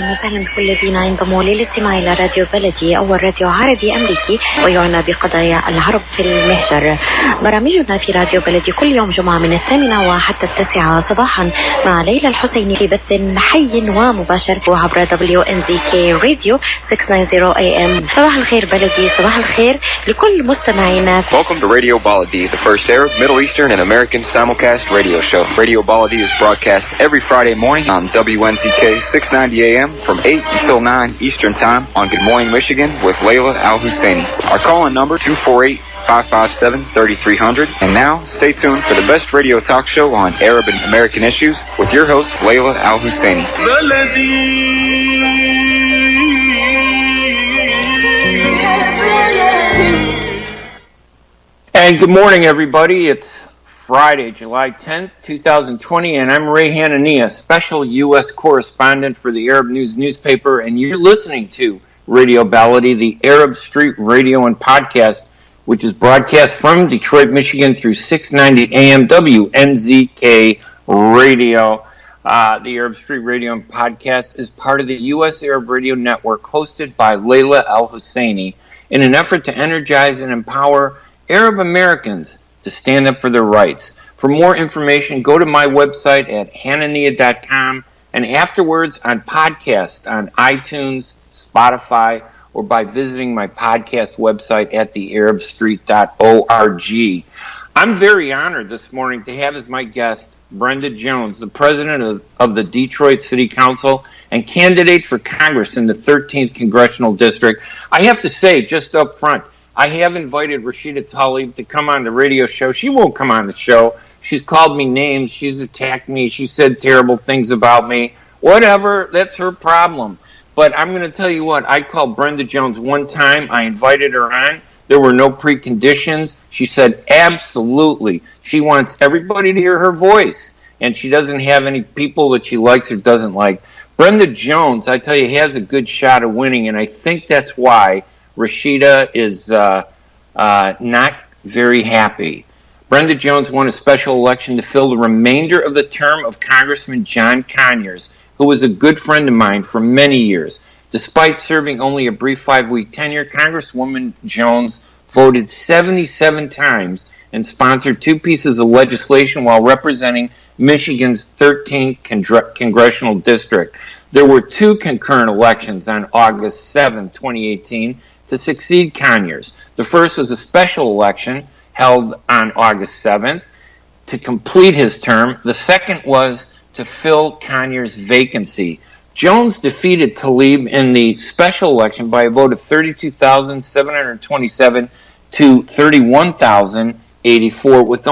أهلا وسهلا بكل الذين ينضموا للاستماع إلى راديو بلدي أول راديو عربي أمريكي ويعنى بقضايا العرب في المهجر. برامجنا في راديو بلدي كل يوم جمعة من 8 وحتى 9 صباحا مع ليلى الحسيني في بث حي ومباشر عبر WNZK راديو 690 AM. صباح الخير بلدي، صباح الخير لكل مستمعينا. Welcome to Radio Baladi, the first Arab, Middle Eastern, and American simulcast radio show. Radio Baladi is broadcast every Friday morning on WNZK 690 AM from 8 until 9 Eastern Time on Good Morning Michigan with Layla Al-Husseini. Our call-in number 248-557-3300. And now, stay tuned for the best radio talk show on Arab and American issues with your host, Layla Al-Husseini. And good morning, everybody. It's Friday, July 10th, 2020, and I'm Ray Hanania, special U.S. correspondent for the Arab News newspaper, and you're listening to Radio Baladi, the Arab Street radio and podcast, which is broadcast from Detroit, Michigan through 690 AM WNZK radio. The Arab Street radio and podcast is part of the U.S. Arab Radio Network, hosted by Layla Al-Husseini, in an effort to energize and empower Arab Americans to stand up for their rights. For more information, go to my website at hanania.com and afterwards on podcast on iTunes, Spotify, or by visiting my podcast website at thearabstreet.org. I'm very honored this morning to have as my guest Brenda Jones, the president of the Detroit City Council and candidate for Congress in the 13th Congressional District. I have to say, just up front, I have invited Rashida Tlaib to come on the radio show. She won't come on the show. She's called me names. She's attacked me. She said terrible things about me. Whatever, that's her problem. But I'm going to tell you what, I called Brenda Jones one time. I invited her on. There were no preconditions. She said absolutely. She wants everybody to hear her voice. And she doesn't have any people that she likes or doesn't like. Brenda Jones, I tell you, has a good shot of winning. And I think that's why Rashida is not very happy. Brenda Jones won a special election to fill the remainder of the term of Congressman John Conyers, who was a good friend of mine for many years. Despite serving only a brief 5-week tenure, Congresswoman Jones voted 77 times and sponsored 2 pieces of legislation while representing Michigan's 13th Congressional District. There were 2 concurrent elections on August 7, 2018, to succeed Conyers. The first was a special election held on August 7th to complete his term. The second was to fill Conyers' vacancy. Jones defeated Tlaib in the special election by a vote of 32,727 to 31,084 with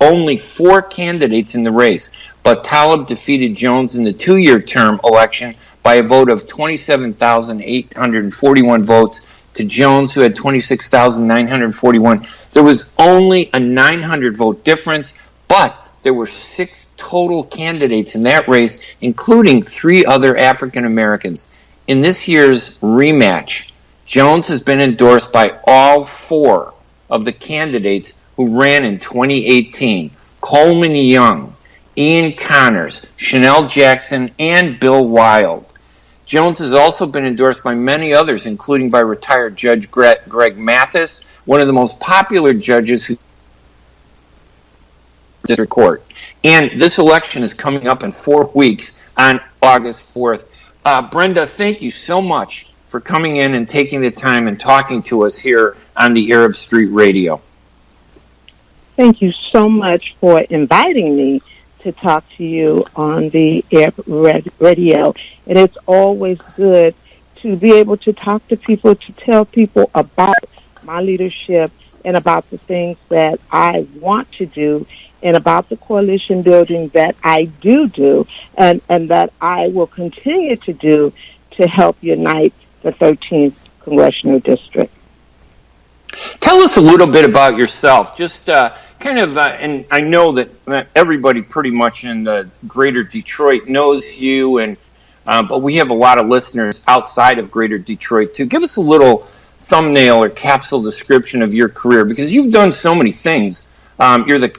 only 4 candidates in the race. But Tlaib defeated Jones in the 2-year term election by a vote of 27,841 votes to Jones, who had 26,941. There was only a 900 vote difference, but there were 6 total candidates in that race, including 3 other African Americans. In this year's rematch, Jones has been endorsed by all 4 of the candidates who ran in 2018: Coleman Young, Ian Connors, Chanel Jackson, and Bill Wild. Jones has also been endorsed by many others, including by retired Judge Greg Mathis, one of the most popular judges who district court. And this election is coming up in 4 weeks on August 4th. Brenda, thank you so much for coming in and taking the time and talking to us here on the Arab Street Radio. Thank you so much for inviting me to talk to you on the Arab Radio. And it's always good to be able to talk to people, to tell people about my leadership and about the things that I want to do and about the coalition building that I do and that I will continue to do to help unite the 13th Congressional District. Tell us a little bit about yourself, just and I know that everybody pretty much in the greater Detroit knows you, and but we have a lot of listeners outside of greater Detroit too. Give us a little thumbnail or capsule description of your career, because you've done so many things. You're the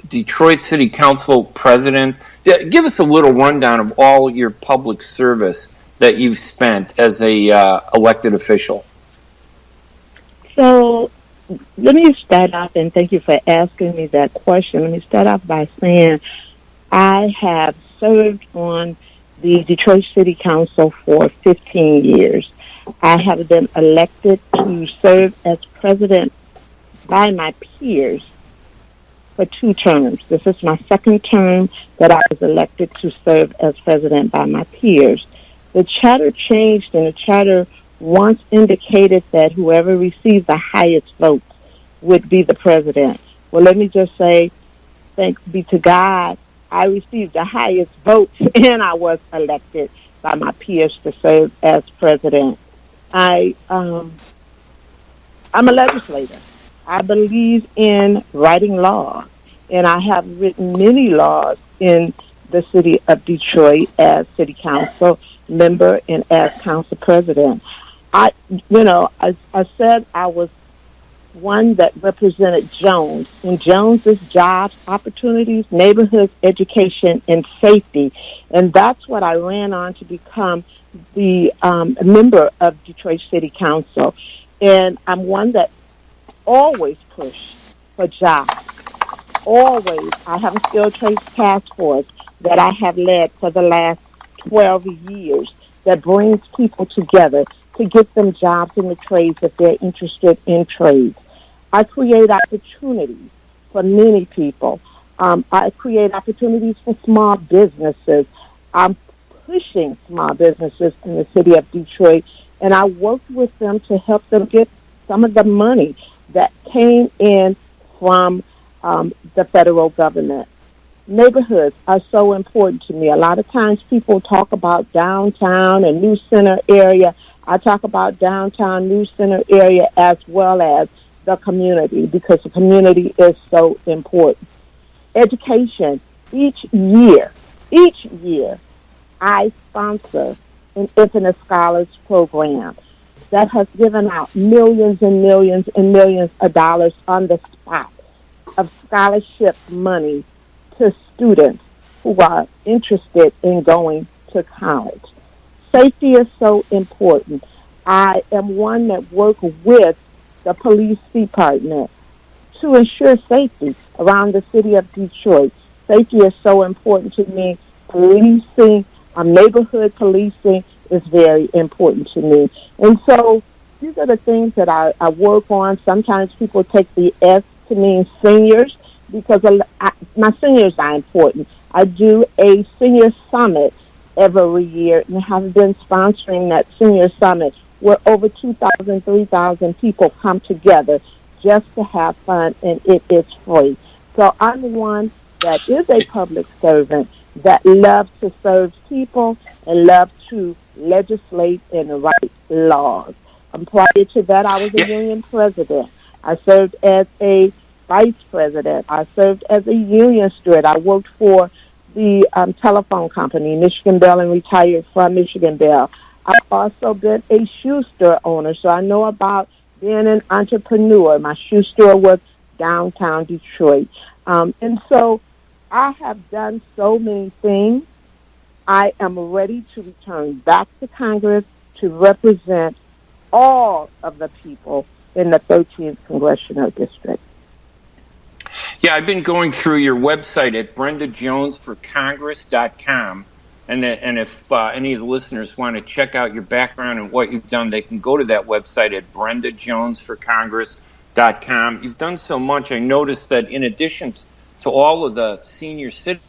Detroit City Council president. Give us a little rundown of all your public service that you've spent as a elected official? So let me start off, and thank you for asking me that question. Let me start off by saying I have served on the Detroit City Council for 15 years. I have been elected to serve as president by my peers for 2 terms. This is my 2nd term that I was elected to serve as president by my peers. The charter changed, and the charter once indicated that whoever received the highest votes would be the president. Well, let me just say, thanks be to God, I received the highest votes, and I was elected by my peers to serve as president. I'm a legislator. I believe in writing laws, and I have written many laws in the city of Detroit as city council member and as council president. I said I was one that represented Jones, and Jones is jobs, opportunities, neighborhoods, education, and safety. And that's what I ran on to become the member of Detroit City Council. And I'm one that always pushed for jobs. Always. I have a skilled trades task force that I have led for the last 12 years that brings people together to get them jobs in the trades if they're interested in trades. I create opportunities for many people. I create opportunities for small businesses. I'm pushing small businesses in the city of Detroit, and I worked with them to help them get some of the money that came in from the federal government. Neighborhoods are so important to me. A lot of times people talk about downtown and New Center area. I talk about downtown, New Center area as well as the community, because the community is so important. Education. Each year, I sponsor an Infinite Scholars Program that has given out millions and millions and millions of dollars on the spot of scholarship money to students who are interested in going to college. Safety is so important. I am one that works with the police department to ensure safety around the city of Detroit. Safety is so important to me. Policing, neighborhood policing is very important to me. And so these are the things that I work on. Sometimes people take the S to mean seniors, because my seniors are important. I do a senior summit every year and have been sponsoring that senior summit where over 2,000, 3,000 people come together just to have fun, and it is free. So I'm one that is a public servant that loves to serve people and loves to legislate and write laws. Prior to that, I was a union president. I served as a vice president. I served as a union steward. I worked for the telephone company, Michigan Bell, and retired from Michigan Bell. I've also been a shoe store owner, so I know about being an entrepreneur. My shoe store was downtown Detroit. And so I have done so many things. I am ready to return back to Congress to represent all of the people in the 13th Congressional District. Yeah, I've been going through your website at brendajonesforcongress.com. And if any of the listeners want to check out your background and what you've done, they can go to that website at brendajonesforcongress.com. You've done so much. I noticed that in addition to all of the senior citizens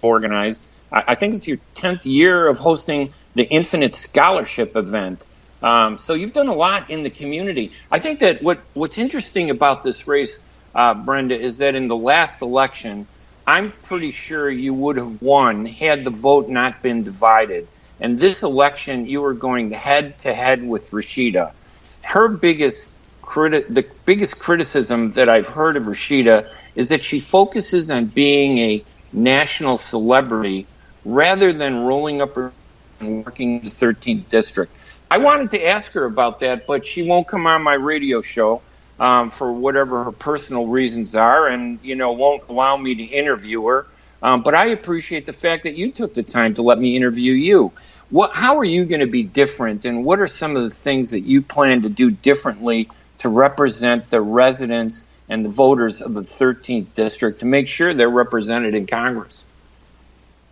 organized, I think it's your 10th year of hosting the Infinite Scholarship event. So you've done a lot in the community. I think that what's interesting about this race, Brenda, is that in the last election, I'm pretty sure you would have won had the vote not been divided. And this election, you were going head-to-head with Rashida. Her biggest criticism that I've heard of Rashida is that she focuses on being a national celebrity rather than rolling up her and working in the 13th district. I wanted to ask her about that, but she won't come on my radio show for whatever her personal reasons are, and won't allow me to interview her. But I appreciate the fact that you took the time to let me interview you. How are you going to be different, and what are some of the things that you plan to do differently to represent the residents and the voters of the 13th District to make sure they're represented in Congress?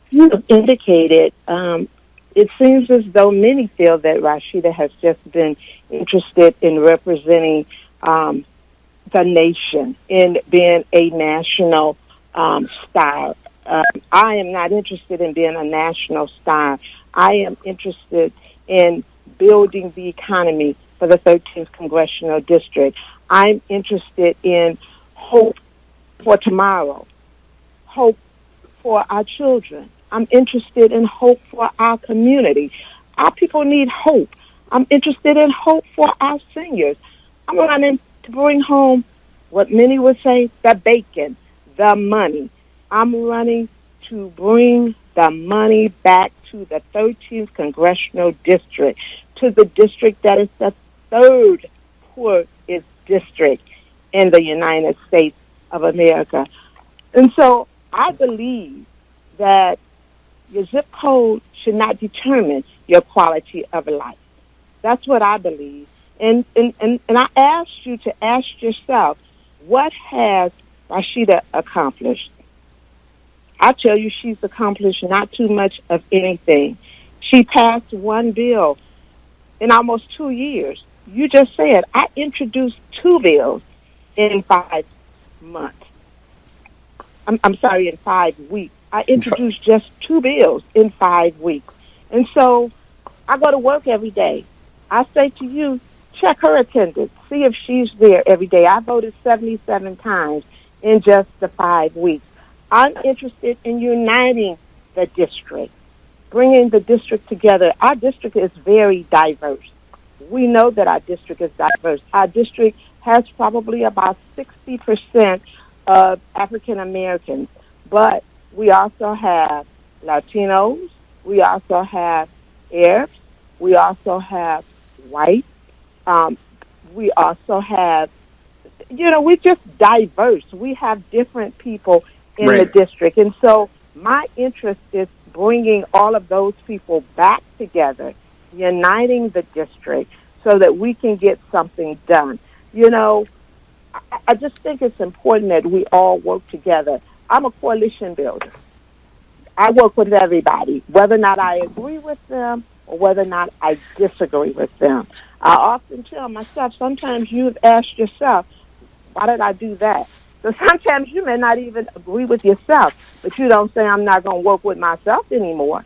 You have indicated, it seems as though many feel that Rashida has just been interested in representing the nation, in being a national star. I am not interested in being a national star. I am interested in building the economy for the 13th Congressional District. I'm interested in hope for tomorrow, hope for our children. I'm interested in hope for our community. Our people need hope. I'm interested in hope for our seniors. I'm running to bring home what many would say, the bacon, the money. I'm running to bring the money back to the 13th Congressional District, to the district that is the third poorest district in the United States of America. And so I believe that your zip code should not determine your quality of life. That's what I believe. And I ask you to ask yourself, what has Rashida accomplished? I tell you, she's accomplished not too much of anything. She passed one bill in almost 2 years. You just said, I introduced 2 bills in 5 months. I'm sorry, in 5 weeks. I introduced just 2 bills in 5 weeks. And so I go to work every day. I say to you, check her attendance. See if she's there every day. I voted 77 times in just the 5 weeks. I'm interested in uniting the district, bringing the district together. Our district is very diverse. We know that our district is diverse. Our district has probably about 60% of African Americans, but we also have Latinos, we also have Arabs, we also have white, we also have, we're just diverse. We have different people in the district. And so my interest is bringing all of those people back together, uniting the district so that we can get something done. I just think it's important that we all work together. I'm a coalition builder. I work with everybody, whether or not I agree with them or whether or not I disagree with them. I often tell myself, sometimes you've asked yourself, why did I do that? So sometimes you may not even agree with yourself, but you don't say, I'm not going to work with myself anymore.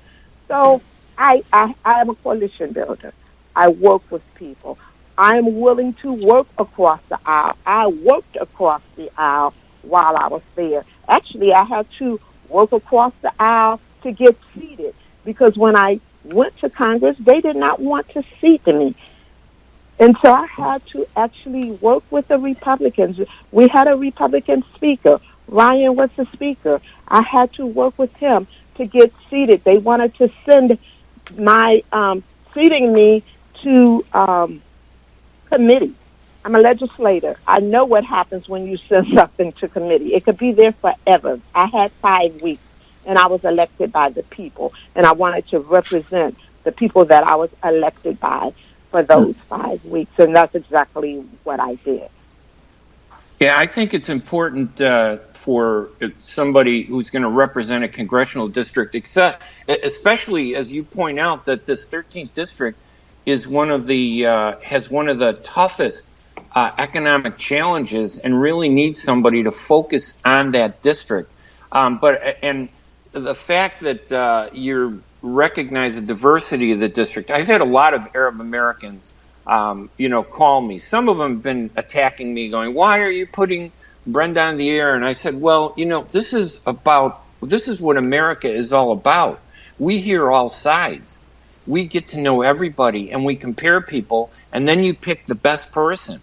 So I am a coalition builder. I work with people. I'm willing to work across the aisle. I worked across the aisle while I was there. Actually, I had to work across the aisle to get seated because when I went to Congress, they did not want to seat me. And so I had to actually work with the Republicans. We had a Republican speaker. Ryan was the speaker. I had to work with him to get seated. They wanted to send my seating me to committee. I'm a legislator. I know what happens when you send something to committee. It could be there forever. I had 5 weeks, and I was elected by the people, and I wanted to represent the people that I was elected by for those 5 weeks, and that's exactly what I did. Yeah, I think it's important for somebody who's going to represent a congressional district, especially as you point out that this 13th district is has one of the toughest economic challenges and really needs somebody to focus on that district. And the fact that you recognize the diversity of the district, I've had a lot of Arab Americans call me. Some of them have been attacking me, going, why are you putting Brenda on the air? And I said, well, this is what America is all about. We hear all sides. We get to know everybody, and we compare people, and then you pick the best person.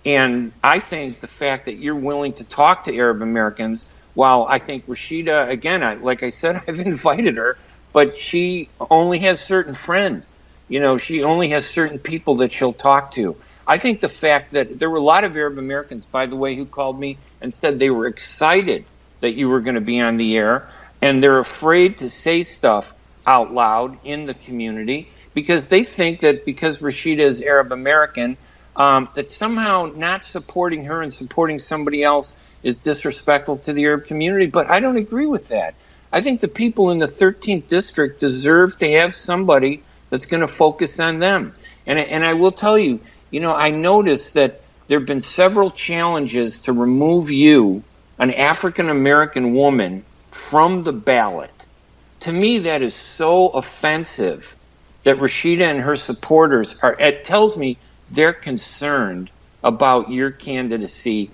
And I think the fact that you're willing to talk to Arab Americans, while I think Rashida, again, like I said, I've invited her, but she only has certain friends. She only has certain people that she'll talk to. I think the fact that there were a lot of Arab Americans, by the way, who called me and said they were excited that you were going to be on the air, and they're afraid to say stuff out loud in the community because they think that because Rashida is Arab American, that somehow not supporting her and supporting somebody else is disrespectful to the Arab community. But I don't agree with that. I think the people in the 13th district deserve to have somebody that's going to focus on them. And I will tell you, I noticed that there have been several challenges to remove you, an African-American woman, from the ballot. To me, that is so offensive that Rashida and her supporters it tells me they're concerned about your candidacy.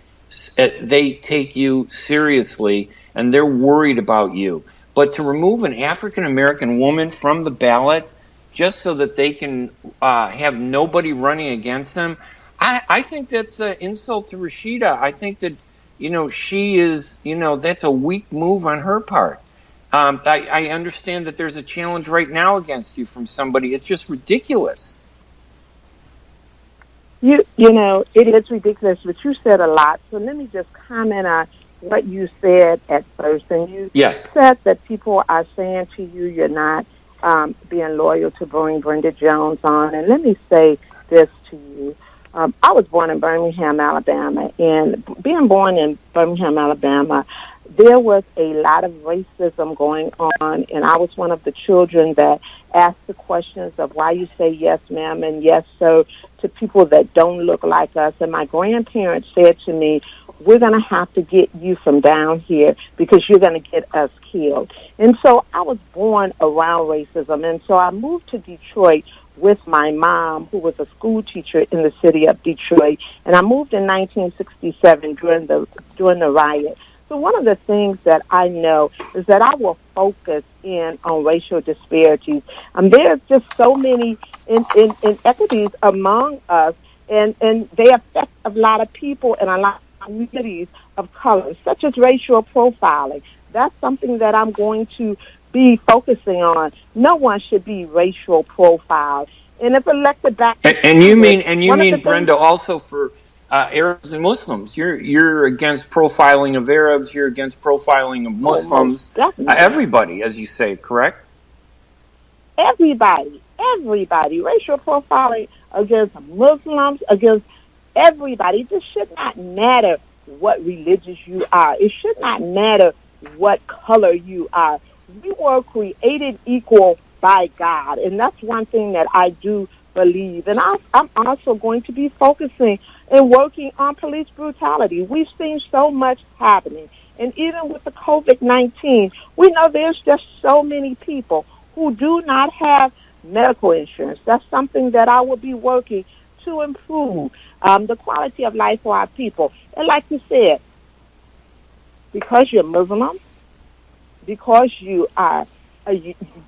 They take you seriously, and they're worried about you. But to remove an African-American woman from the ballot just so that they can have nobody running against them, I think that's an insult to Rashida. I think that, she is, that's a weak move on her part. I understand that there's a challenge right now against you from somebody. It's just ridiculous. It is ridiculous, but you said a lot. So let me just comment on what you said at first. And you said that people are saying to you you're not being loyal to bring Brenda Jones on. And let me say this to you. I was born in Birmingham, Alabama, and being born in Birmingham, Alabama, there was a lot of racism going on, and I was one of the children that asked the questions of why you say yes, ma'am, and yes, sir, to people that don't look like us. And my grandparents said to me, we're going to have to get you from down here because you're going to get us killed. And so I was born around racism, and so I moved to Detroit with my mom, who was a school teacher in the city of Detroit, and I moved in 1967 during the riot. So one of the things that I know is that I will focus in on racial disparities. There's just so many inequities among us, and they affect a lot of people and a lot of communities of color, such as racial profiling. That's something that I'm going to be focusing on. No one should be racial profiled. And if elected back, and you mean Brenda, also for Arabs and Muslims. You're against profiling of Arabs. You're against profiling of Muslims. Everybody, as you say, correct? Everybody. Racial profiling against Muslims, against everybody. It just should not matter what religious you are. It should not matter what color you are. We were created equal by God, and that's one thing that I do believe. And I'm also going to be focusing and working on police brutality. We've seen so much happening, and even with the COVID-19, we know there's just so many people who do not have medical insurance. That's something that I will be working to improve the quality of life for our people. And like you said, because you're Muslim, because you are,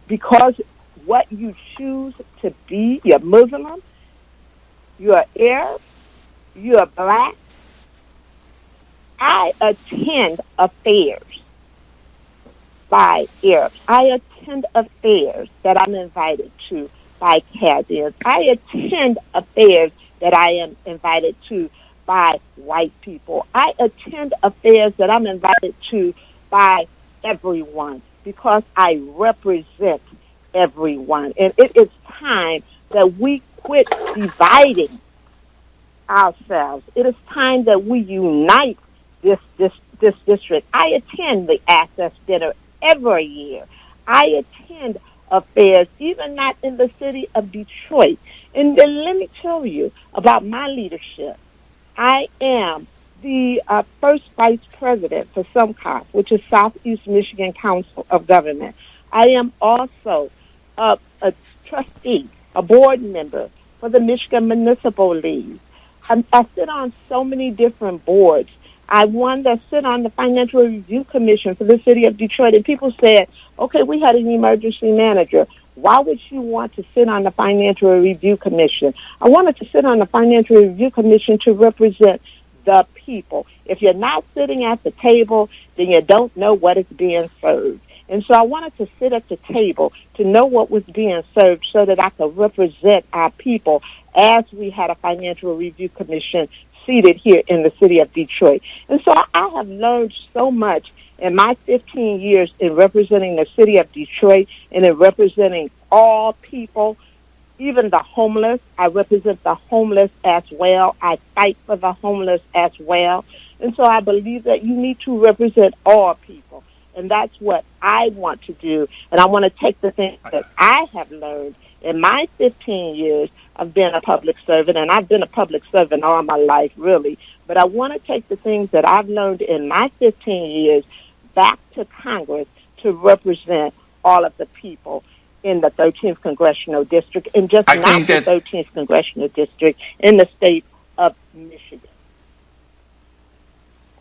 because what you choose to be, you're Muslim, you're Arab, you're Black. I attend affairs by Arabs. I attend affairs that I'm invited to by Chaldeans. I attend affairs that I am invited to by white people. I attend affairs that I'm invited to by everyone because I represent everyone. And it is time that we quit dividing ourselves. It is time that we unite this district. I attend the Access Dinner every year. I attend affairs, even not in the city of Detroit. And then let me tell you about my leadership. I am the first vice president for SUMCOP, which is Southeast Michigan Council of Government. I am also a trustee, a board member for the Michigan Municipal League. I sit on so many different boards. I wanted to sit on the Financial Review Commission for the city of Detroit, and people said, okay, we had an emergency manager. Why would you want to sit on the Financial Review Commission? I wanted to sit on the Financial Review Commission to represent the people. If you're not sitting at the table, then you don't know what is being served. And so I wanted to sit at the table to know what was being served so that I could represent our people as we had a Financial Review Commission seated here in the city of Detroit. And so I have learned so much In my 15 years in representing the city of Detroit and in representing all people, even the homeless, I represent the homeless as well. I fight for the homeless as well. And so I believe that you need to represent all people. And that's what I want to do. And I want to take the things that I have learned in my 15 years of being a public servant, and I've been a public servant all my life, really. But I want to take the things that I've learned in my 15 years back to Congress to represent all of the people in the 13th Congressional District, and just not the 13th Congressional District, in the state of Michigan.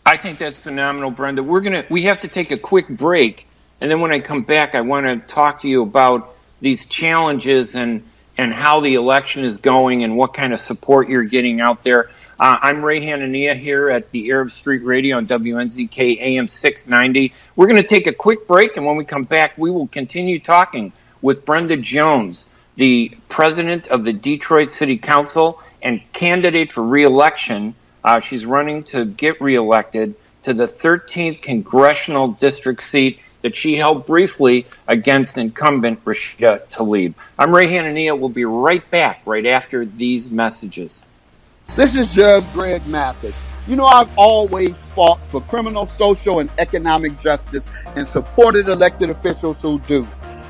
I think that's phenomenal, Brenda. We have to take a quick break, and then when I come back, I want to talk to you about these challenges and how the election is going and what kind of support you're getting out there. I'm Ray Hanania here at the Arab Street Radio on WNZK AM 690. We're going to take a quick break, and when we come back, we will continue talking with Brenda Jones, the president of the Detroit City Council and candidate for re-election. She's running to get re-elected to the 13th Congressional District seat that she held briefly against incumbent Rashida Tlaib. I'm Ray Hanania. We'll be right back right after these messages. This is Judge Greg Mathis. You know, I've always fought for criminal, social, and economic justice and supported elected officials who do.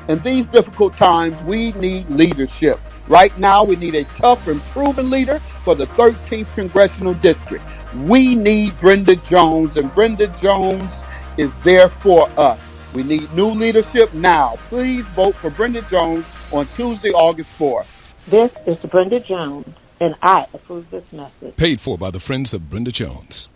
In these difficult times, we need leadership. Right now, we need a tough and proven leader for the 13th Congressional District. We need Brenda Jones, and Brenda Jones is there for us. We need new leadership now. Please vote for Brenda Jones on Tuesday, August 4th. This is Brenda Jones, and I approve this message. Paid for by the Friends of Brenda Jones.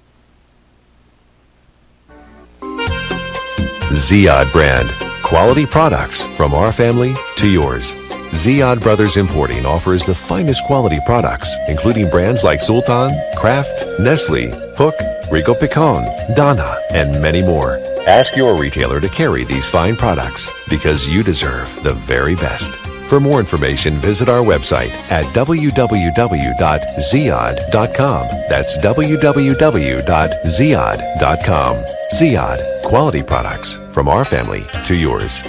Ziyad brand. Quality products from our family to yours. Ziyad Brothers Importing offers the finest quality products, including brands like Sultan, Kraft, Nestle, Hook, Rico Picon, Donna, and many more. Ask your retailer to carry these fine products because you deserve the very best. For more information, visit our website at www.ziyad.com. That's www.ziyad.com. Ziyad, quality products from our family to yours.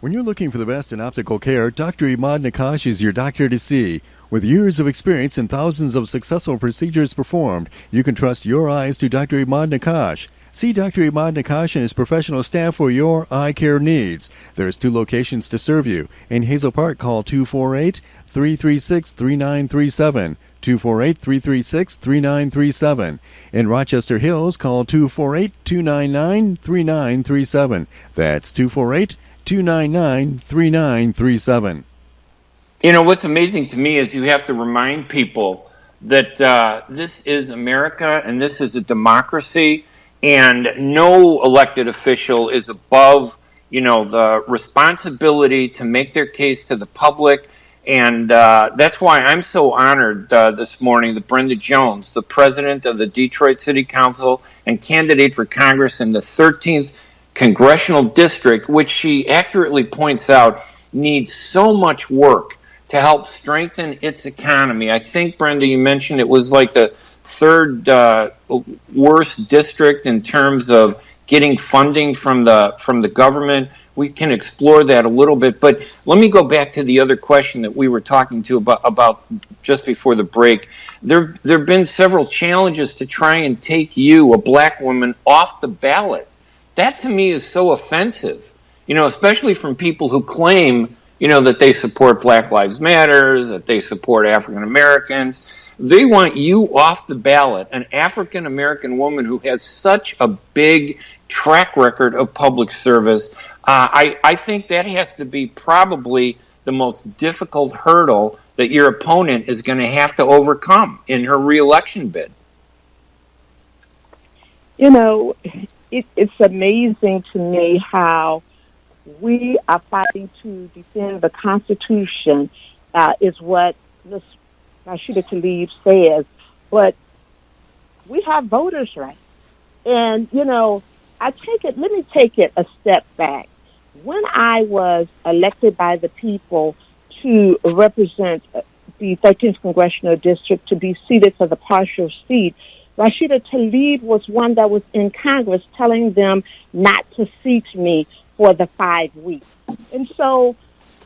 When you're looking for the best in optical care, Dr. Imad Nakash is your doctor to see. With years of experience and thousands of successful procedures performed, you can trust your eyes to Dr. Imad Nakash. See Dr. Imad Nakash and his professional staff for your eye care needs. There's 2 locations to serve you. In Hazel Park, call 248-336-3937. 248-336-3937. In Rochester Hills, call 248-299-3937. That's 248-299-3937. You know, what's amazing to me is you have to remind people that this is America and this is a democracy, and no elected official is above, the responsibility to make their case to the public. And that's why I'm so honored this morning that Brenda Jones, the president of the Detroit City Council and candidate for Congress in the 13th Congressional District, which she accurately points out needs so much work to help strengthen its economy. I think, Brenda, you mentioned it was like the 3rd worst district in terms of getting funding from the government. We can explore that a little bit, but let me go back to the other question that we were talking to about just before the break. There have been several challenges to try and take you, a black woman, off the ballot. That to me is so offensive, especially from people who claim, that they support Black Lives Matter, that they support African Americans. They want you off the ballot, an African American woman who has such a big track record of public service. I think that has to be probably the most difficult hurdle that your opponent is going to have to overcome in her re-election bid. It's amazing to me how we are fighting to defend the Constitution, is what Ms. Rashida Tlaib says, but we have voters' rights. And, let me take it a step back. When I was elected by the people to represent the 13th Congressional District, to be seated for the partial seat, Rashida Tlaib was one that was in Congress telling them not to seat me for the 5 weeks. And so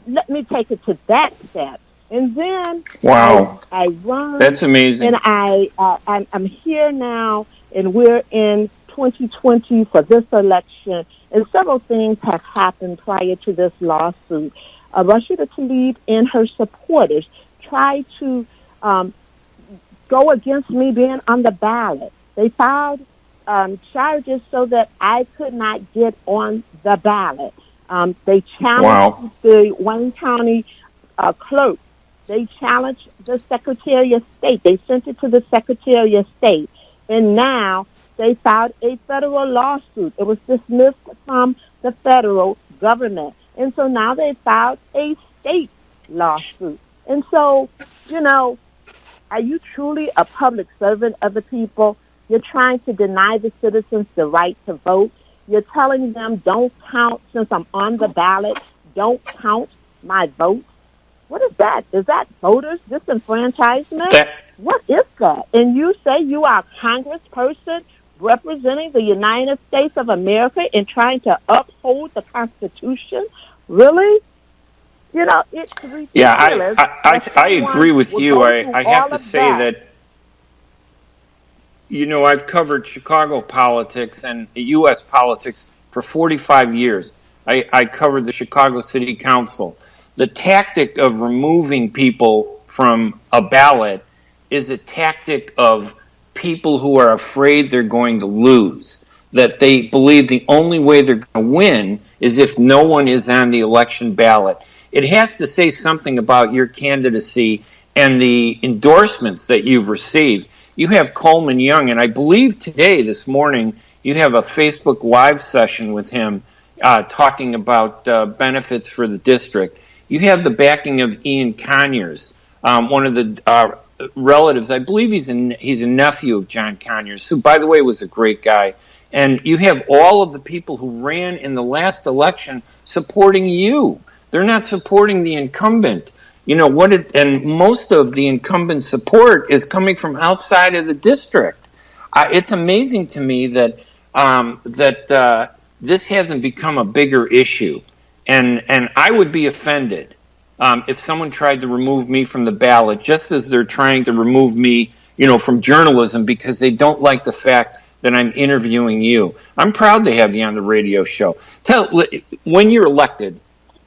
let me take it to that step. And then Wow. I run. That's amazing. And I'm here now, and we're in 2020 for this election. And several things have happened prior to this lawsuit. Rashida Tlaib and her supporters tried to go against me being on the ballot. They filed charges so that I could not get on the ballot. They challenged the Wayne County clerk. They challenged the Secretary of State. They sent it to the Secretary of State. And now they filed a federal lawsuit. It was dismissed from the federal government. And so now they filed a state lawsuit. And so, you know, are you truly a public servant of the people? You're trying to deny the citizens the right to vote. You're telling them, don't count, since I'm on the ballot, don't count my vote. What is that? Is that voters disenfranchisement? What is that? And you say you are a congressperson representing the United States of America and trying to uphold the Constitution? Really? You know, it's ridiculous. Yeah, I agree with you. I have to say that, you know, I've covered Chicago politics and U.S. politics for 45 years. I covered the Chicago City Council. The tactic of removing people from a ballot is a tactic of people who are afraid they're going to lose, that they believe the only way they're going to win is if no one is on the election ballot. It has to say something about your candidacy and the endorsements that you've received. You have Coleman Young, and I believe today, this morning, you have a Facebook Live session with him talking about benefits for the district. You have the backing of Ian Conyers, one of the relatives. I believe he's a nephew of John Conyers, who, by the way, was a great guy. And you have all of the people who ran in the last election supporting you. They're not supporting the incumbent. You know and most of the incumbent support is coming from outside of the district. It's amazing to me that this hasn't become a bigger issue. And I would be offended if someone tried to remove me from the ballot, just as they're trying to remove me, you know, from journalism because they don't like the fact that I'm interviewing you. I'm proud to have you on the radio show. When you're elected,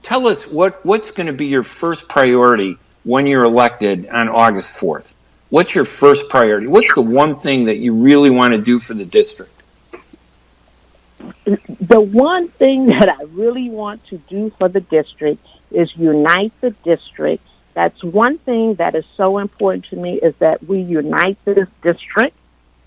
tell us what's going to be your first priority when you're elected on August 4th. What's your first priority? What's the one thing that you really want to do for the district? The one thing that I really want to do for the district is unite the district. That's one thing that is so important to me, is that we unite this district.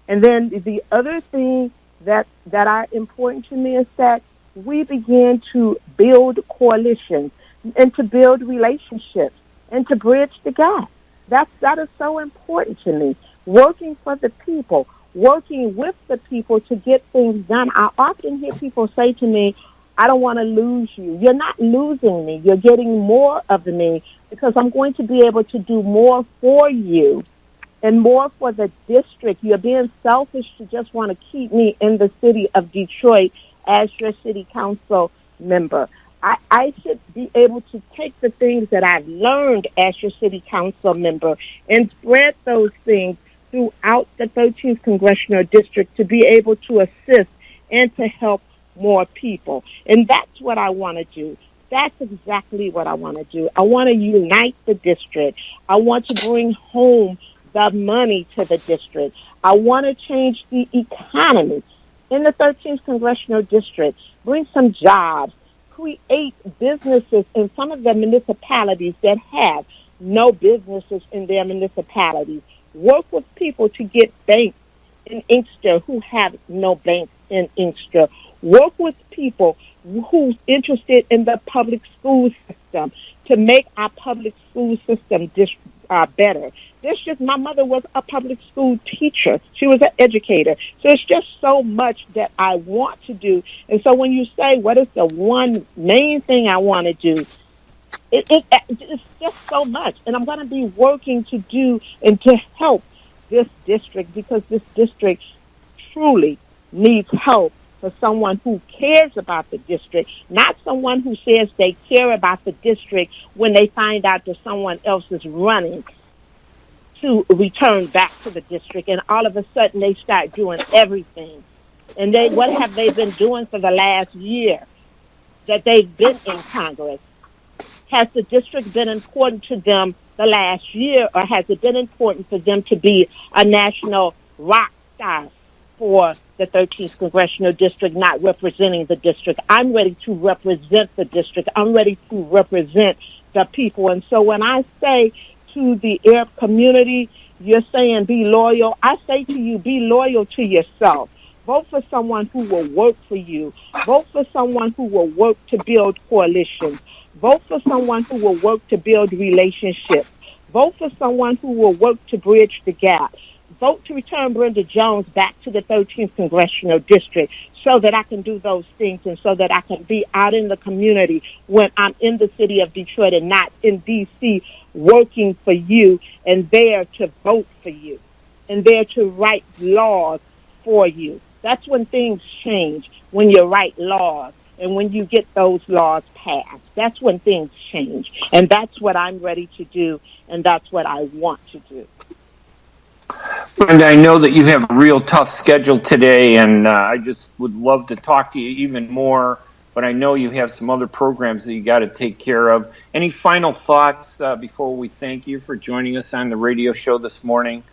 And then the other thing that are important to me is that we begin to build coalitions and to build relationships and to bridge the gap. That is so important to me. Working for the people, working with the people to get things done. I often hear people say to me, I don't want to lose you. You're not losing me. You're getting more of me because I'm going to be able to do more for you and more for the district. You're being selfish to just want to keep me in the city of Detroit as your city council member. I should be able to take the things that I've learned as your city council member and spread those things throughout the 13th Congressional District to be able to assist and to help more people. And that's what I want to do. That's exactly what I want to do. I want to unite the district. I want to bring home the money to the district. I want to change the economy in the 13th Congressional District, bring some jobs, create businesses in some of the municipalities that have no businesses in their municipalities. Work with people to get banks in Inkster who have no banks in Inkster. Work with people who's interested in the public school system to make our public school system better. My mother was a public school teacher. She was an educator. So it's just so much that I want to do. And so when you say, what is the one main thing I want to do, it's just so much. And I'm going to be working to do and to help this district, because this district truly needs help for someone who cares about the district, not someone who says they care about the district when they find out that someone else is running to return back to the district, and all of a sudden they start doing everything. And what have they been doing for the last year that they've been in Congress? Has the district been important to them the last year, or has it been important for them to be a national rock star for the 13th Congressional District, not representing the district? I'm ready to represent the district. I'm ready to represent the people. And so when I say to the Arab community, you're saying be loyal, I say to you, be loyal to yourself. Vote for someone who will work for you. Vote for someone who will work to build coalitions. Vote for someone who will work to build relationships. Vote for someone who will work to bridge the gap. Vote to return Brenda Jones back to the 13th Congressional District so that I can do those things and so that I can be out in the community when I'm in the city of Detroit and not in D.C. working for you and there to vote for you and there to write laws for you. That's when things change, when you write laws and when you get those laws passed. That's when things change. And that's what I'm ready to do, and that's what I want to do. And I know that you have a real tough schedule today, and I just would love to talk to you even more, but I know you have some other programs that you got to take care of. Any final thoughts before we thank you for joining us on the radio show this morning?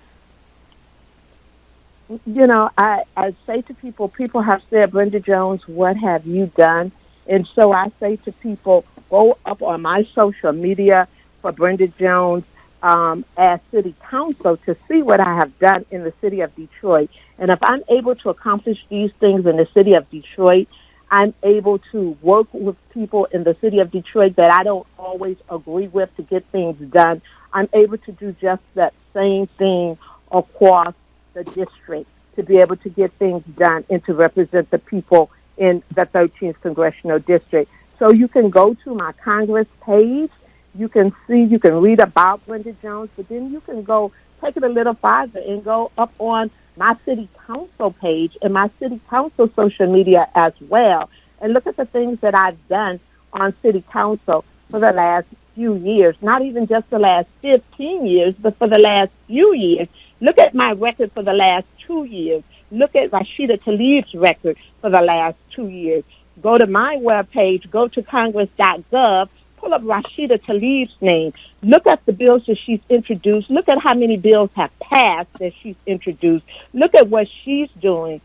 You know, I say to people have said, Brenda Jones, what have you done? And so I say to people, go up on my social media for Brenda Jones as city council to see what I have done in the city of Detroit. And if I'm able to accomplish these things in the city of Detroit, I'm able to work with people in the city of Detroit that I don't always agree with to get things done. I'm able to do just that same thing across the district to be able to get things done and to represent the people in the 13th Congressional District. So you can go to my Congress page. You can read about Brenda Jones, but then you can go take it a little farther and go up on my city council page and my city council social media as well and look at the things that I've done on city council for the last few years, not even just the last 15 years, but for the last few years. Look at my record for the last 2 years. Look at Rashida Tlaib's record for the last 2 years. Go to my webpage, go to congress.gov, pull up Rashida Tlaib's name. Look at the bills that she's introduced. Look at how many bills have passed that she's introduced. Look at what she's doing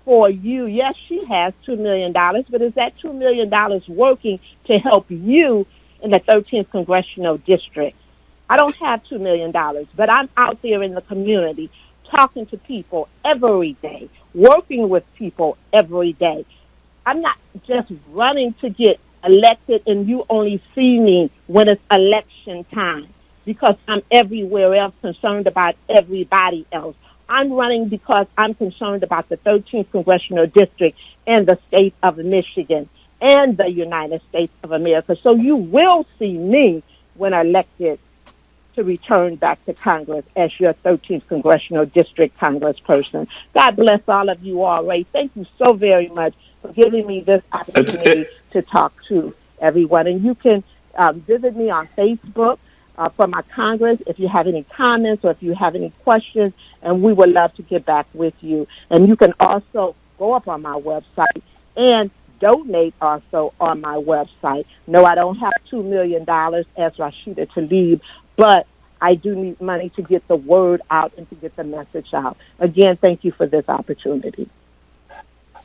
for you. Yes, she has $2 million, but is that $2 million working to help you in the 13th Congressional District? I don't have $2 million, but I'm out there in the community talking to people every day, working with people every day. I'm not just running to get elected and you only see me when it's election time because I'm everywhere else concerned about everybody else. I'm running because I'm concerned about the 13th Congressional District and the state of Michigan and the United States of America. So you will see me when elected to return back to Congress as your 13th Congressional District Congressperson. God bless all of you all, Ray. Thank you so very much for giving me this opportunity to talk to everyone. And you can visit me on Facebook for my Congress if you have any comments or if you have any questions, and we would love to get back with you. And you can also go up on my website and donate also on my website. No, I don't have $2 million as Rashida Tlaib, but I do need money to get the word out and to get the message out. Again, thank you for this opportunity.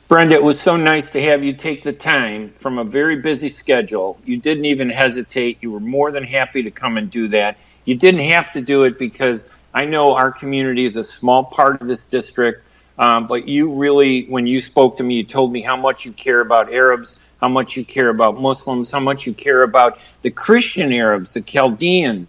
Brenda, it was so nice to have you take the time from a very busy schedule. You didn't even hesitate. You were more than happy to come and do that. You didn't have to do it because I know our community is a small part of this district, but you really, when you spoke to me, you told me how much you care about Arabs, how much you care about Muslims, how much you care about the Christian Arabs, the Chaldeans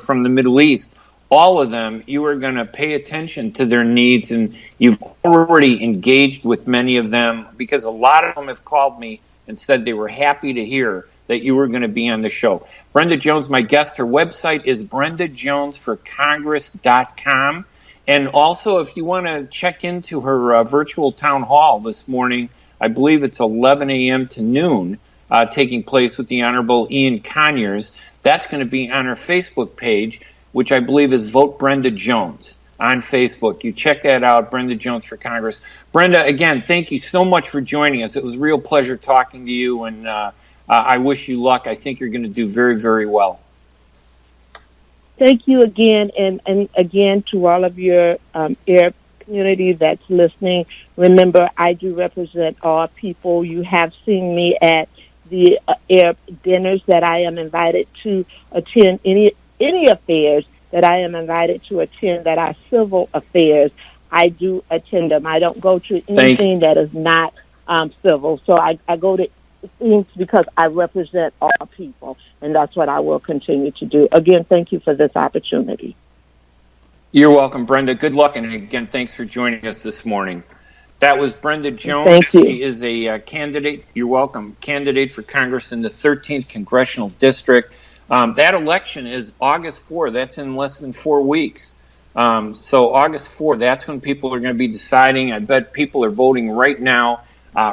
from the Middle East. All of them, you are going to pay attention to their needs, and you've already engaged with many of them because a lot of them have called me and said they were happy to hear that you were going to be on the show. Brenda Jones, my guest, her website is BrendaJonesForCongress.com, And also, if you want to check into her virtual town hall this morning, I believe it's 11 a.m. to noon, taking place with the Honorable Ian Conyers. That's going to be on her Facebook page, which I believe is Vote Brenda Jones on Facebook. You check that out, Brenda Jones for Congress. Brenda, again, thank you so much for joining us. It was a real pleasure talking to you, and I wish you luck. I think you're going to do very, very well. Thank you again, and again to all of your Arab community that's listening. Remember, I do represent all people. You have seen me at the Arab dinners that I am invited to attend, any affairs that I am invited to attend that are civil affairs. I do attend them. I don't go to anything that is not civil. So I go to things because I represent all people, and that's what I will continue to do. Again, thank you for this opportunity. You're welcome, Brenda. Good luck, and again, thanks for joining us this morning. That was Brenda Jones. Thank you. She is a candidate. You're welcome. Candidate for Congress in the 13th Congressional District. That election is August 4. That's in less than 4 weeks. So August 4, that's when people are going to be deciding. I bet people are voting right now.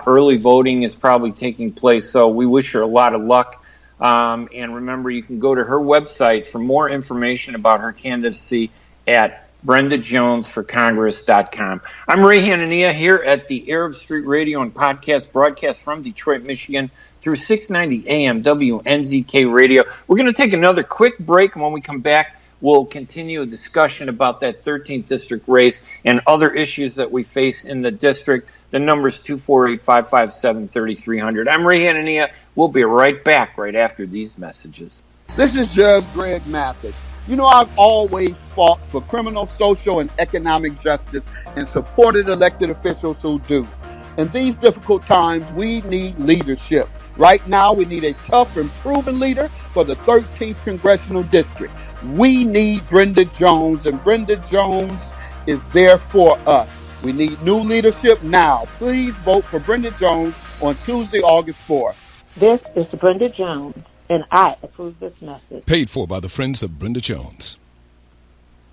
Early voting is probably taking place. So we wish her a lot of luck. And remember, you can go to her website for more information about her candidacy at BrendaJonesForCongress.com. I'm Ray Hanania here at the Arab Street Radio and Podcast broadcast from Detroit, Michigan through 690 AM WNZK Radio. We're going to take another quick break, and when we come back, we'll continue a discussion about that 13th district race and other issues that we face in the district. The number is 248-557-3300. I'm Ray Hanania. We'll be right back right after these messages. This is Judge Greg Mathis. You know, I've always fought for criminal, social, and economic justice and supported elected officials who do. In these difficult times, we need leadership. Right now, we need a tough and proven leader for the 13th Congressional District. We need Brenda Jones, and Brenda Jones is there for us. We need new leadership now. Please vote for Brenda Jones on Tuesday, August 4th. This is Brenda Jones, and I approve this message. Paid for by the Friends of Brenda Jones.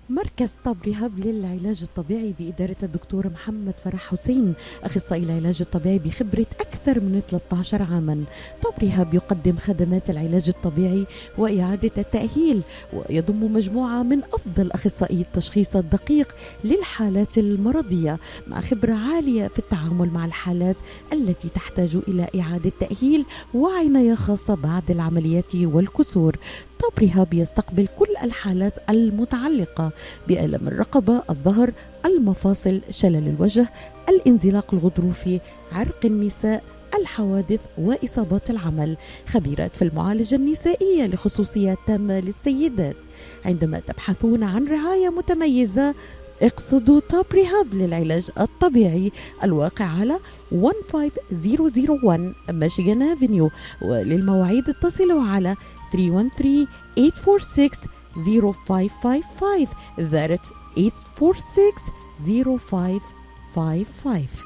مركز طب رهاب للعلاج الطبيعي بإدارة الدكتور محمد فرح حسين، أخصائي العلاج الطبيعي بخبرة أكثر من 13 عاما. طب رهاب يقدم خدمات العلاج الطبيعي وإعادة التأهيل، ويضم مجموعة من أفضل أخصائي التشخيص الدقيق للحالات المرضية، مع خبرة عالية في التعامل مع الحالات التي تحتاج إلى إعادة تأهيل وعناية خاصة بعد العمليات والكسور. طب رهاب يستقبل كل الحالات المتعلقة بألم الرقبة، الظهر، المفاصل، شلل الوجه، الانزلاق الغضروفي، عرق النساء، الحوادث وإصابات العمل. خبيرات في المعالجة النسائية لخصوصيات تامة للسيدات. عندما تبحثون عن رعاية متميزة، اقصدوا توب ريهاب للعلاج الطبيعي الواقع على 15001 ميشيغان افنيو، وللمواعيد اتصلوا على 313-846-0555. That's 846-0555.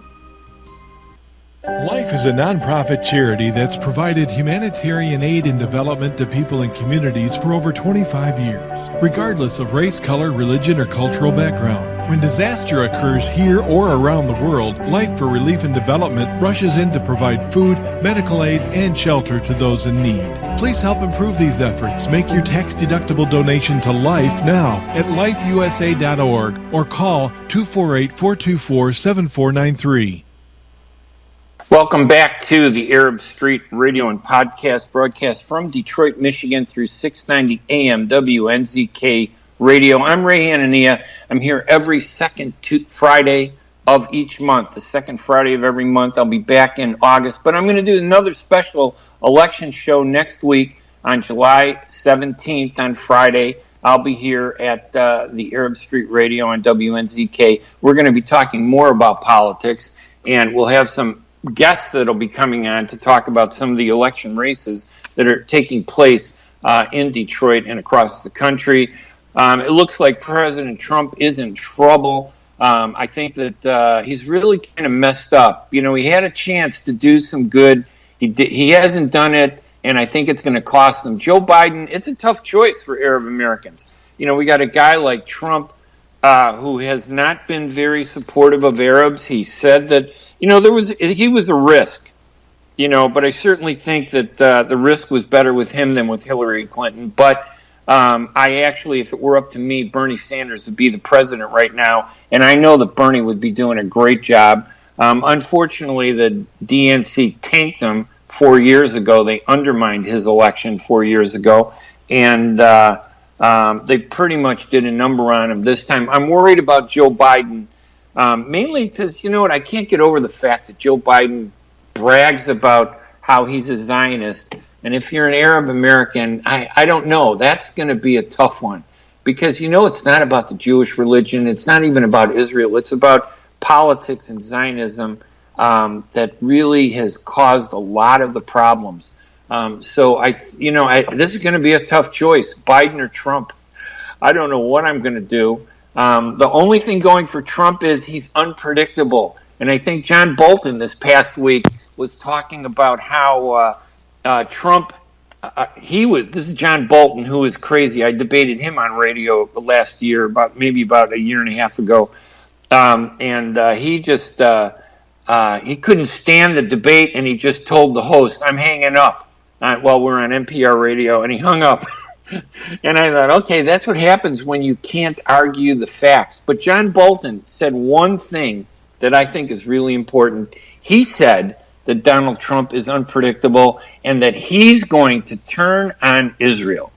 Life is a nonprofit charity that's provided humanitarian aid and development to people and communities for over 25 years, regardless of race, color, religion, or cultural background. When disaster occurs here or around the world, Life for Relief and Development rushes in to provide food, medical aid, and shelter to those in need. Please help improve these efforts. Make your tax-deductible donation to Life now at lifeusa.org or call 248-424-7493. Welcome back to the Arab Street Radio and Podcast broadcast from Detroit, Michigan through 690 AM WNZK Radio. I'm Ray Hanania. I'm here every second Friday of each month, the second Friday of every month. I'll be back in August, but I'm going to do another special election show next week on July 17th on Friday. I'll be here at the Arab Street Radio on WNZK. We're going to be talking more about politics, and we'll have some guests that'll be coming on to talk about some of the election races that are taking place in Detroit and across the country. It looks like President Trump is in trouble. I think that he's really kind of messed up. You know, he had a chance to do some good. He hasn't done it, and I think it's going to cost him. Joe Biden, it's a tough choice for Arab Americans. You know, we got a guy like Trump who has not been very supportive of Arabs. He said that, he was a risk, but I certainly think that the risk was better with him than with Hillary Clinton. But I actually, if it were up to me, Bernie Sanders would be the president right now, and I know that Bernie would be doing a great job. Unfortunately, the DNC tanked him 4 years ago. They undermined his election 4 years ago, and they pretty much did a number on him this time. I'm worried about Joe Biden, mainly because, I can't get over the fact that Joe Biden brags about how he's a Zionist. And if you're an Arab American, I don't know. That's going to be a tough one because, it's not about the Jewish religion. It's not even about Israel. It's about politics and Zionism that really has caused a lot of the problems. So this is going to be a tough choice, Biden or Trump. I don't know what I'm going to do. The only thing going for Trump is he's unpredictable. And I think John Bolton this past week was talking about how Trump, this is John Bolton, who is crazy. I debated him on radio last year, about a year and a half ago. He just, he couldn't stand the debate, and he just told the host, I'm hanging up while we're on NPR radio, and he hung up. And I thought, okay, that's what happens when you can't argue the facts. But John Bolton said one thing that I think is really important. He said that Donald Trump is unpredictable and that he's going to turn on Israel.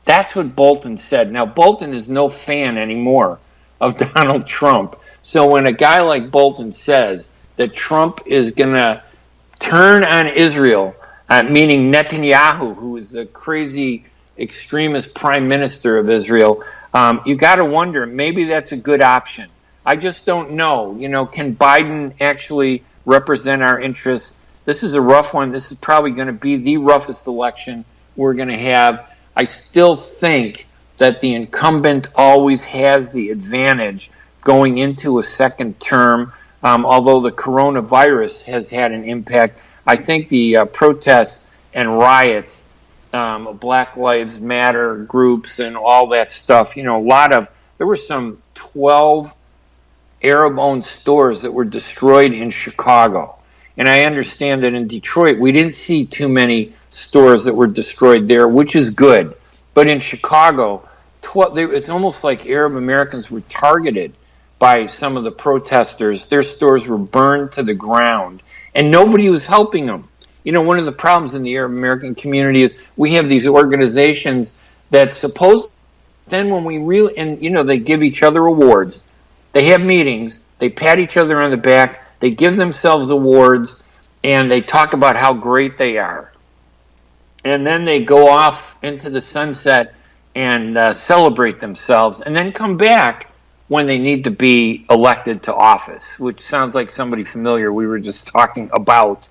That's what Bolton said. Now, Bolton is no fan anymore of Donald Trump. So when a guy like Bolton says that Trump is going to turn on Israel, meaning Netanyahu, who is the crazy extremist prime minister of Israel, you got to wonder, maybe that's a good option. I just don't know. Can Biden actually represent our interests? This is a rough one. This is probably going to be the roughest election we're going to have. I still think that the incumbent always has the advantage going into a second term, although the coronavirus has had an impact. I think the protests and riots, Black Lives Matter groups and all that stuff, there were some 12 Arab-owned stores that were destroyed in Chicago. And I understand that in Detroit, we didn't see too many stores that were destroyed there, which is good. But in Chicago, it's almost like Arab Americans were targeted by some of the protesters. Their stores were burned to the ground, and nobody was helping them. One of the problems in the Arab American community is we have these organizations that then when we really, and they give each other awards. They have meetings, they pat each other on the back, they give themselves awards, and they talk about how great they are. And then they go off into the sunset and celebrate themselves, and then come back when they need to be elected to office, which sounds like somebody familiar we were just talking about.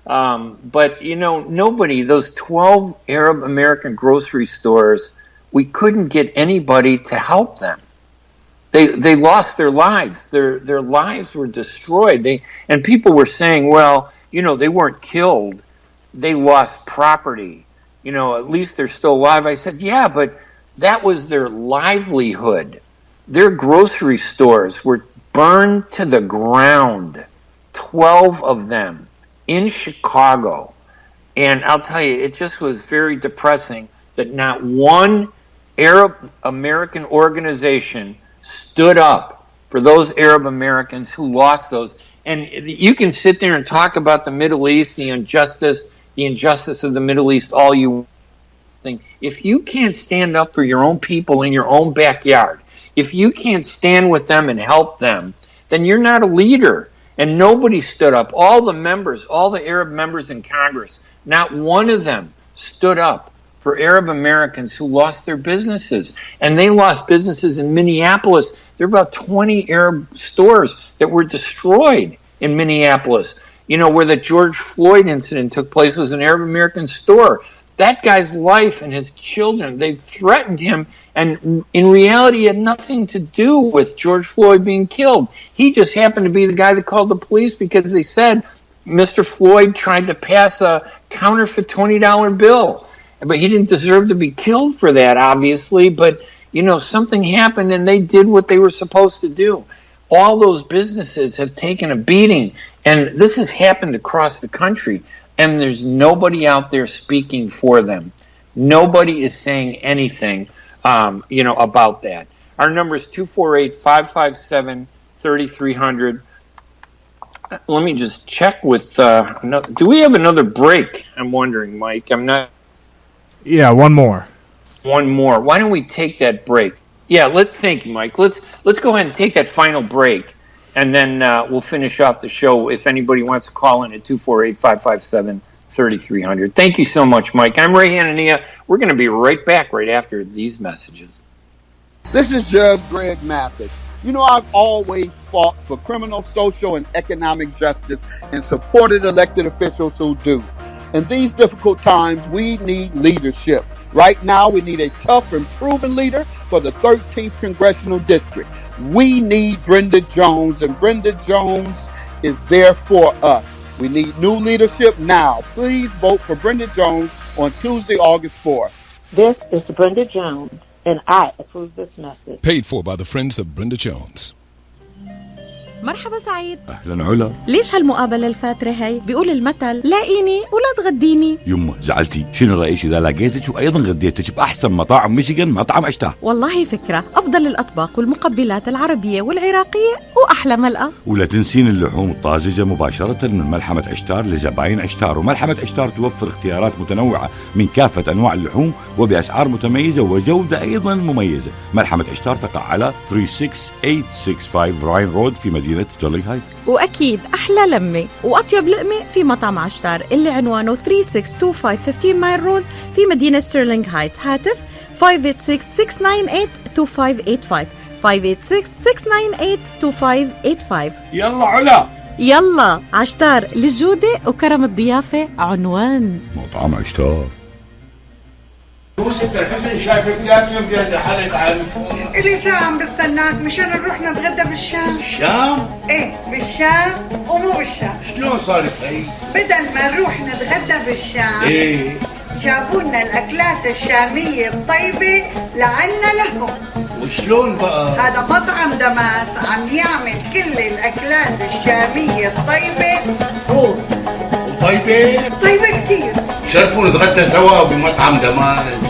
But, nobody, those 12 Arab American grocery stores, we couldn't get anybody to help them. They lost their lives. Their lives were destroyed. And people were saying, well, they weren't killed. They lost property. At least they're still alive. I said, yeah, but that was their livelihood. Their grocery stores were burned to the ground, 12 of them in Chicago. And I'll tell you, it just was very depressing that not one Arab American organization stood up for those Arab Americans who lost those. And you can sit there and talk about the Middle East, the injustice of the Middle East, all you think. If you can't stand up for your own people in your own backyard, if you can't stand with them and help them, then you're not a leader. And nobody stood up. All the Arab members in Congress, not one of them stood up for Arab Americans who lost their businesses. And they lost businesses in Minneapolis. There are about 20 Arab stores that were destroyed in Minneapolis. Where the George Floyd incident took place was an Arab American store. That guy's life and his children, they threatened him. And in reality, it had nothing to do with George Floyd being killed. He just happened to be the guy that called the police because they said Mr. Floyd tried to pass a counterfeit $20 bill. But he didn't deserve to be killed for that, obviously. But, something happened and they did what they were supposed to do. All those businesses have taken a beating, and this has happened across the country, and there's nobody out there speaking for them. Nobody is saying anything, about that. Our number is 248-557-3300. Let me just check with, do we have another break? I'm wondering, Mike. I'm not. Yeah, one more. One more. Why don't we take that break? Yeah, thank you, Mike. Let's go ahead and take that final break, and then we'll finish off the show if anybody wants to call in at 248-557-3300. Thank you so much, Mike. I'm Ray Hanania. We're going to be right back right after these messages. This is Judge Greg Mathis. I've always fought for criminal, social, and economic justice and supported elected officials who do. In these difficult times, we need leadership. Right now, we need a tough and proven leader for the 13th Congressional District. We need Brenda Jones, and Brenda Jones is there for us. We need new leadership now. Please vote for Brenda Jones on Tuesday, August 4th. This is Brenda Jones, and I approve this message. Paid for by the Friends of Brenda Jones. مرحبا سعيد. اهلا علا. ليش هالمقابلة الفاترة هي؟ بيقول المثل لاقيني ولا تغديني. يمه زعلتي، شنو رأيك إذا لقيتك وأيضا غديتك بأحسن مطاعم ميشيغان، مطعم عشتار؟ والله فكرة، أفضل الأطباق والمقبلات العربية والعراقية وأحلى ملقا. ولا تنسين اللحوم الطازجة مباشرة من ملحمة عشتار لزباين عشتار، وملحمة عشتار توفر اختيارات متنوعة من كافة أنواع اللحوم وبأسعار متميزة وجودة أيضا مميزة. ملحمة عشتار تقع على 36865 راين رود في مدينة جولي هايت. وأكيد أحلى لمة وأطيب لقمة في مطعم عشتار اللي عنوانه 3625 15 مايل رود في مدينة ستيرلينغ هايت. هاتف 586-698-2585 586-698-2585. يلا علا، يلا عشتار، للجودة وكرم الضيافة عنوان. مطعم عشتار. يوسف الحسن شايفك لازم بيد حلق عنك. إلي ساعة عم بستناك مشان نروح نتغدى بالشام. الشام؟ إيه بالشام ومو بالشام. شلون صارت هي؟ بدل ما نروح نتغدى بالشام إيه جابوا لنا الأكلات الشامية الطيبة لعنا لهم. وشلون بقى؟ هذا مطعم دماس عم يعمل كل الأكلات الشامية الطيبة هو. وطيبة؟ طيبة كتير. شرفوا نتغدى سوا بمطعم دماس.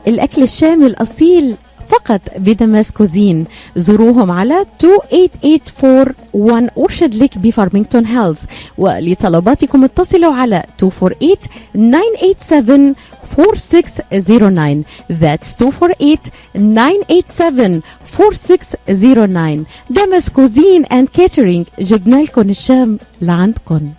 الأكل الشامي الأصيل فقط بدماس كوزين. زوروهم على 28841 أورشد ليك بفارمينغتون هيلز، ولطلباتكم اتصلوا على 248-987-4609. That's 248-987-4609. دماس كوزين and catering، جبنا لكم الشام لعندكم.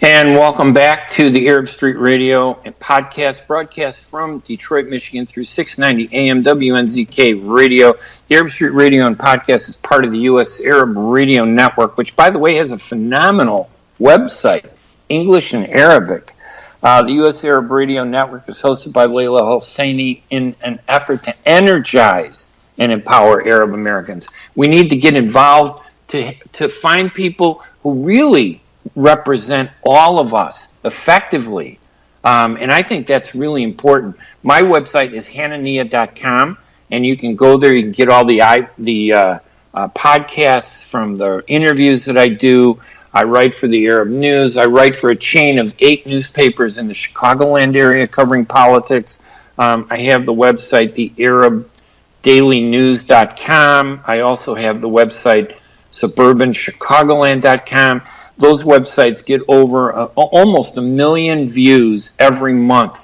And welcome back to the Arab Street Radio and podcast, broadcast from Detroit, Michigan through 690 AM WNZK Radio. The Arab Street Radio and podcast is part of the U.S. Arab Radio Network, which, by the way, has a phenomenal website, English and Arabic. The U.S. Arab Radio Network is hosted by Layla Hosseini in an effort to energize and empower Arab Americans. We need to get involved to find people who really represent all of us effectively. And I think that's really important. My website is hanania.com, and you can go there. You can get all the podcasts from the interviews that I do. I write for the Arab News. I write for a chain of 8 newspapers in the Chicagoland area covering politics. I have the website, the ArabDailyNews.com. I also have the website, SuburbanChicagoland.com. Those websites get over almost 1 million views every month.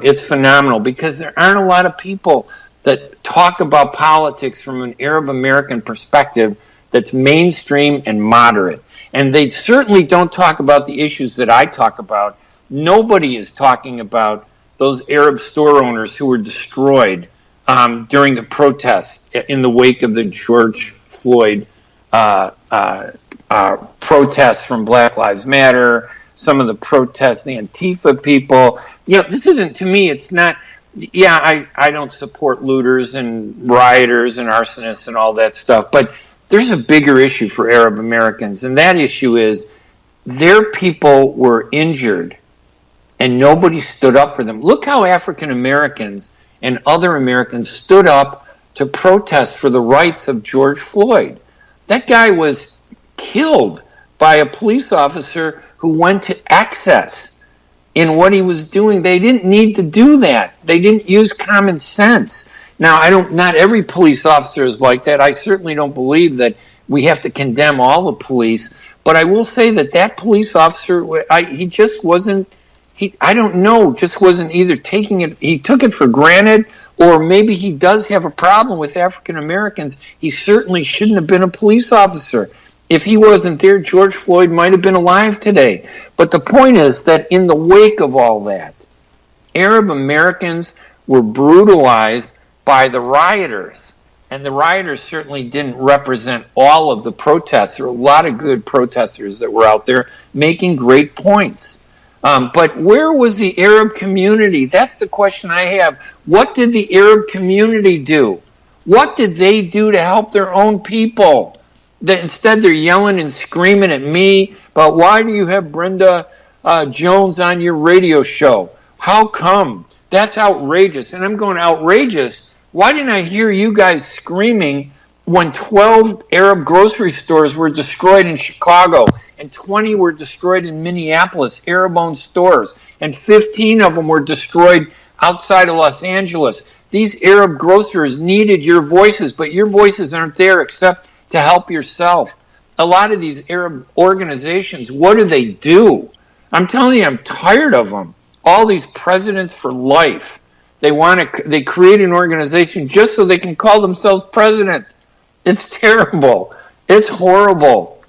It's phenomenal because there aren't a lot of people that talk about politics from an Arab American perspective that's mainstream and moderate. And they certainly don't talk about the issues that I talk about. Nobody is talking about those Arab store owners who were destroyed during the protests in the wake of the George Floyd protests from Black Lives Matter, some of the protests, the Antifa people. This isn't, to me, it's not, I don't support looters and rioters and arsonists and all that stuff, but there's a bigger issue for Arab Americans, and that issue is their people were injured and nobody stood up for them. Look how African Americans and other Americans stood up to protest for the rights of George Floyd. That guy was killed by a police officer who went to excess in what he was doing. They didn't need to do that. They didn't use common sense. Now, not every police officer is like that. I certainly don't believe that we have to condemn all the police, but I will say that police officer, he just wasn't, I don't know, just wasn't either taking it, he took it for granted, or maybe he does have a problem with African Americans. He certainly shouldn't have been a police officer. If he wasn't there, George Floyd might have been alive today. But the point is that in the wake of all that, Arab Americans were brutalized by the rioters. And the rioters certainly didn't represent all of the protests. There were a lot of good protesters that were out there making great points. But where was the Arab community? That's the question I have. What did the Arab community do? What did they do to help their own people? Instead, they're yelling and screaming at me about, why do you have Brenda Jones on your radio show? How come? That's outrageous. And I'm going, outrageous? Why didn't I hear you guys screaming when 12 Arab grocery stores were destroyed in Chicago and 20 were destroyed in Minneapolis, Arab-owned stores, and 15 of them were destroyed outside of Los Angeles? These Arab grocers needed your voices, but your voices aren't there except to help yourself. A lot of these Arab organizations, what do? I'm telling you, I'm tired of them. All these presidents for life. They create an organization just so they can call themselves president. It's terrible. It's horrible.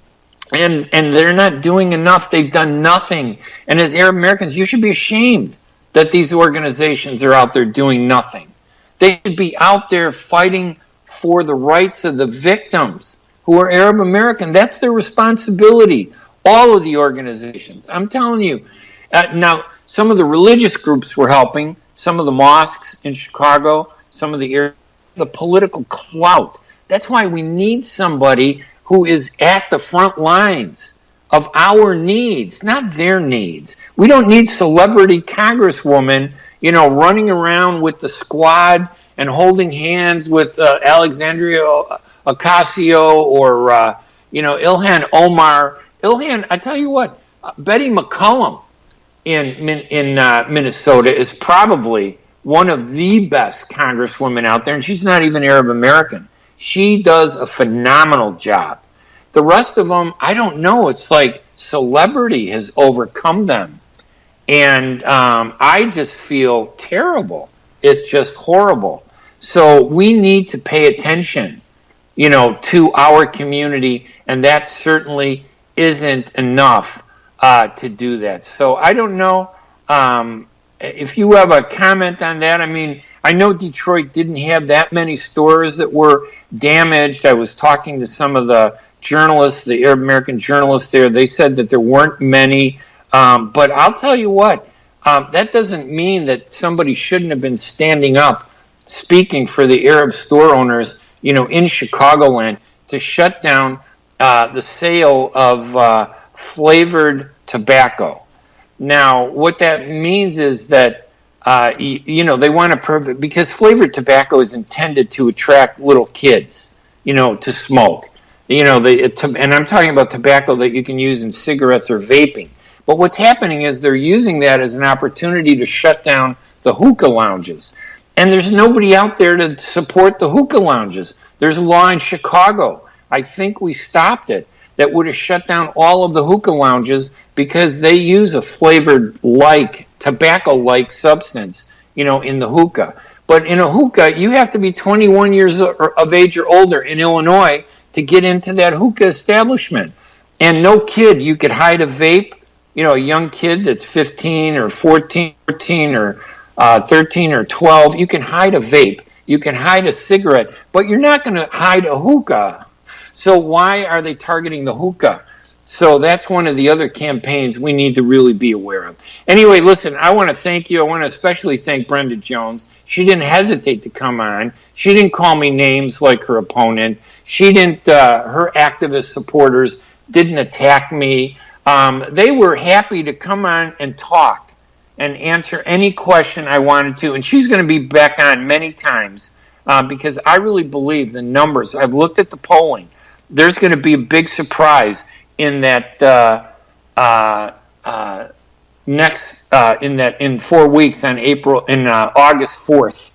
And they're not doing enough. They've done nothing. And as Arab Americans, you should be ashamed that these organizations are out there doing nothing. They should be out there fighting for the rights of the victims who are Arab American. That's their responsibility. All of the organizations. I'm telling you. Now, some of the religious groups were helping. Some of the mosques in Chicago. Some of the political clout. That's why we need somebody who is at the front lines of our needs, not their needs. We don't need celebrity congresswoman, running around with the squad and holding hands with Alexandria Ocasio or, Ilhan Omar. Ilhan, I tell you what, Betty McCollum in Minnesota is probably one of the best congresswomen out there, and she's not even Arab American. She does a phenomenal job. The rest of them, I don't know. It's like celebrity has overcome them. And I just feel terrible. It's just horrible. So we need to pay attention, to our community. And that certainly isn't enough to do that. So I don't know if you have a comment on that. I mean, I know Detroit didn't have that many stores that were damaged. I was talking to some of the journalists, the Arab American journalists there. They said that there weren't many. But I'll tell you what, that doesn't mean that somebody shouldn't have been standing up, speaking for the Arab store owners, in Chicagoland to shut down the sale of flavored tobacco. Now, what that means is that they want to because flavored tobacco is intended to attract little kids, to smoke. And I'm talking about tobacco that you can use in cigarettes or vaping. But what's happening is they're using that as an opportunity to shut down the hookah lounges. And there's nobody out there to support the hookah lounges. There's a law in Chicago. I think we stopped it. That would have shut down all of the hookah lounges because they use a flavored tobacco-like substance, in the hookah. But in a hookah, you have to be 21 years of age or older in Illinois to get into that hookah establishment. And no kid, you could hide a vape, a young kid that's 15 or 14 or 13 or 12, you can hide a vape, you can hide a cigarette, but you're not going to hide a hookah. So why are they targeting the hookah? So that's one of the other campaigns we need to really be aware of. Anyway, listen, I want to thank you. I want to especially thank Brenda Jones. She didn't hesitate to come on. She didn't call me names like her opponent. She didn't, her activist supporters didn't attack me. They were happy to come on and talk and answer any question I wanted to. And she's going to be back on many times because I really believe the numbers. I've looked at the polling. There's going to be a big surprise in that in 4 weeks on August 4th.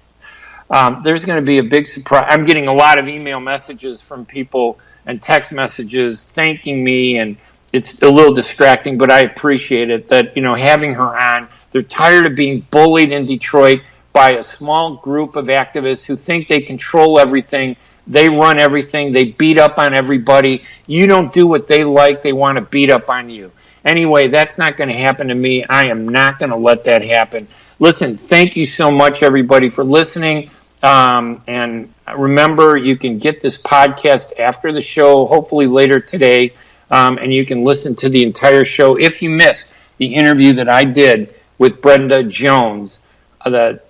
There's going to be a big surprise. I'm getting a lot of email messages from people and text messages thanking me, and it's a little distracting, but I appreciate it that, having her on. They're tired of being bullied in Detroit by a small group of activists who think they control everything. They run everything. They beat up on everybody. You don't do what they like. They want to beat up on you. Anyway, that's not going to happen to me. I am not going to let that happen. Listen, thank you so much, everybody, for listening. And remember, you can get this podcast after the show, hopefully later today, and you can listen to the entire show. If you missed the interview that I did with Brenda Jones, the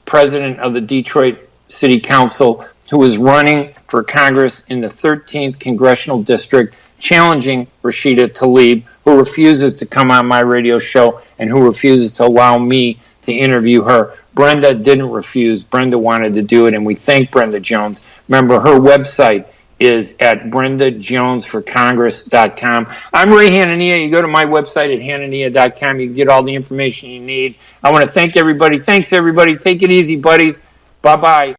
president of the Detroit City Council, who is running for Congress in the 13th Congressional District, challenging Rashida Tlaib, who refuses to come on my radio show and who refuses to allow me to interview her. Brenda didn't refuse. Brenda wanted to do it, and we thank Brenda Jones. Remember, her website is at brendajonesforcongress.com. I'm Ray Hanania. You go to my website at hanania.com. You can get all the information you need. I want to thank everybody. Thanks, everybody. Take it easy, buddies. Bye-bye.